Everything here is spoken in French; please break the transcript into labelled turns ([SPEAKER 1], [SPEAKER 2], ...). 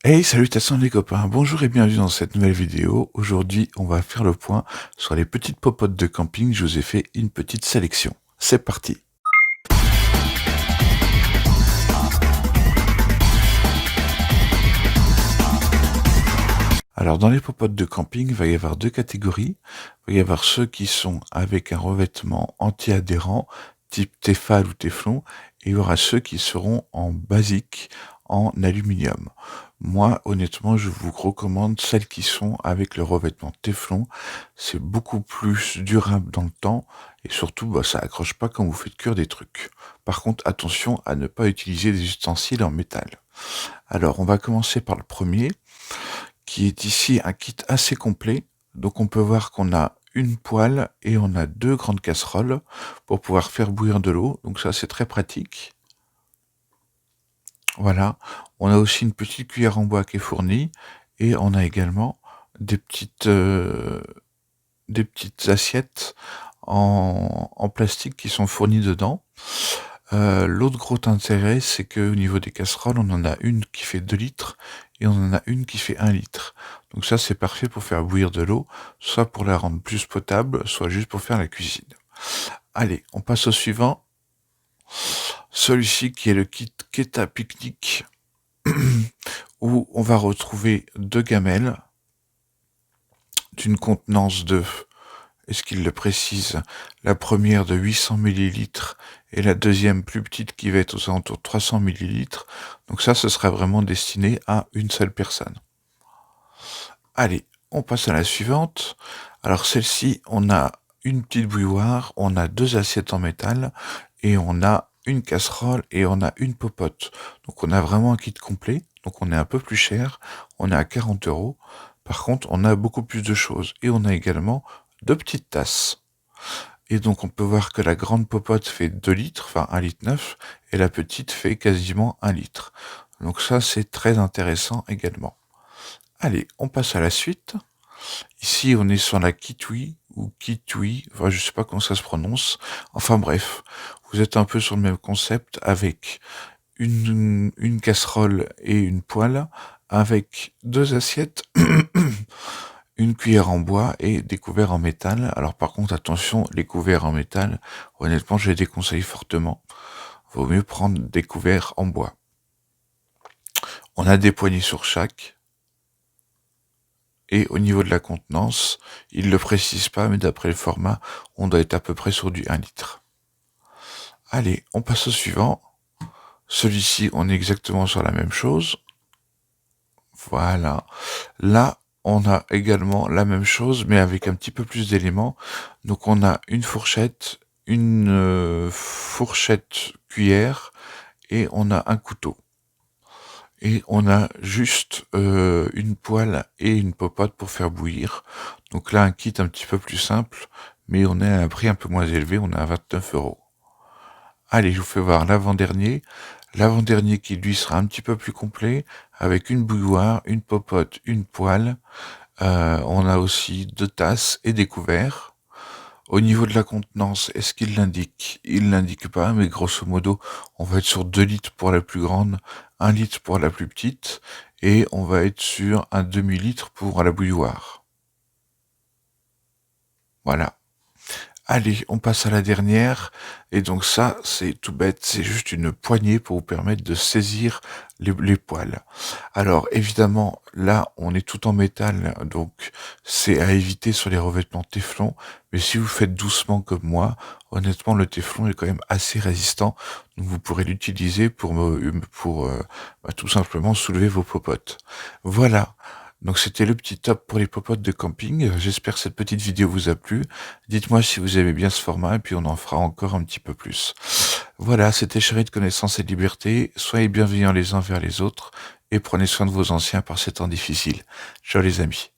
[SPEAKER 1] Hey, salutations les copains, bonjour et bienvenue dans cette nouvelle vidéo. Aujourd'hui, on va faire le point sur les petites popotes de camping. Je vous ai fait une petite sélection. C'est parti. Alors, dans les popotes de camping, il va y avoir deux catégories. Il va y avoir ceux qui sont avec un revêtement anti-adhérent, type Tefal ou Téflon, et il y aura ceux qui seront en basique, en aluminium. Moi, honnêtement, je vous recommande celles qui sont avec le revêtement Téflon. C'est beaucoup plus durable dans le temps, et surtout, ça accroche pas quand vous faites cuire des trucs. Par contre, attention à ne pas utiliser des ustensiles en métal. Alors, on va commencer par le premier, qui est ici un kit assez complet. Donc on peut voir qu'on a une poêle et on a deux grandes casseroles pour pouvoir faire bouillir de l'eau. Donc ça c'est très pratique. Voilà. On a aussi une petite cuillère en bois qui est fournie et on a également des petites assiettes en plastique qui sont fournies dedans. L'autre gros intérêt, c'est que au niveau des casseroles, on en a une qui fait 2 litres et on en a une qui fait 1 litre. Donc ça, c'est parfait pour faire bouillir de l'eau, soit pour la rendre plus potable, soit juste pour faire la cuisine. Allez, on passe au suivant. Celui-ci qui est le kit Keta Picnic, où on va retrouver deux gamelles d'une contenance de, est-ce qu'il le précise, la première de 800 millilitres et la deuxième plus petite qui va être aux alentours de 300 millilitres. Donc ça, ce sera vraiment destiné à une seule personne. Allez, on passe à la suivante. Alors celle-ci, on a une petite bouilloire, on a deux assiettes en métal et on a une casserole et on a une popote. Donc on a vraiment un kit complet. Donc on est un peu plus cher, on est à 40 €. Par contre, on a beaucoup plus de choses et on a également deux petites tasses. Et donc on peut voir que la grande popote fait 2 litres, enfin 1 litre 9, et la petite fait quasiment 1 litre. Donc ça c'est très intéressant également. Allez, on passe à la suite. Ici on est sur la Kitui, ou Kitui, enfin je sais pas comment ça se prononce. Enfin bref, vous êtes un peu sur le même concept avec une casserole et une poêle, avec deux assiettes, une cuillère en bois et des couverts en métal. Alors par contre, attention, les couverts en métal, honnêtement, je les déconseille fortement. Vaut mieux prendre des couverts en bois. On a des poignées sur chaque. Et au niveau de la contenance, il ne le précise pas, mais d'après le format, on doit être à peu près sur du 1 litre. Allez, on passe au suivant. Celui-ci, on est exactement sur la même chose. Voilà. Là, on a également la même chose, mais avec un petit peu plus d'éléments. Donc on a une fourchette cuillère, et on a un couteau. Et on a juste une poêle et une popote pour faire bouillir. Donc là, un kit un petit peu plus simple, mais on est à un prix un peu moins élevé, on est à 29 €. Allez, je vous fais voir l'avant-dernier. L'avant-dernier qui, lui, sera un petit peu plus complet, avec une bouilloire, une popote, une poêle. On a aussi deux tasses et des couverts. Au niveau de la contenance, est-ce qu'il l'indique? Il l'indique pas, mais grosso modo, on va être sur 2 litres pour la plus grande, 1 litre pour la plus petite, et on va être sur un demi-litre pour la bouilloire. Voilà. Allez, on passe à la dernière. Et donc ça, c'est tout bête, c'est juste une poignée pour vous permettre de saisir les poils. Alors évidemment, là, on est tout en métal, donc c'est à éviter sur les revêtements Téflon. Mais si vous faites doucement comme moi, honnêtement, le Téflon est quand même assez résistant. Donc vous pourrez l'utiliser pour tout simplement soulever vos popotes. Voilà. Donc c'était le petit top pour les popotes de camping. J'espère que cette petite vidéo vous a plu. Dites-moi si vous aimez bien ce format et puis on en fera encore un petit peu plus. Voilà, c'était Chéri de Connaissance et de Liberté. Soyez bienveillants les uns vers les autres et prenez soin de vos anciens par ces temps difficiles. Ciao les amis.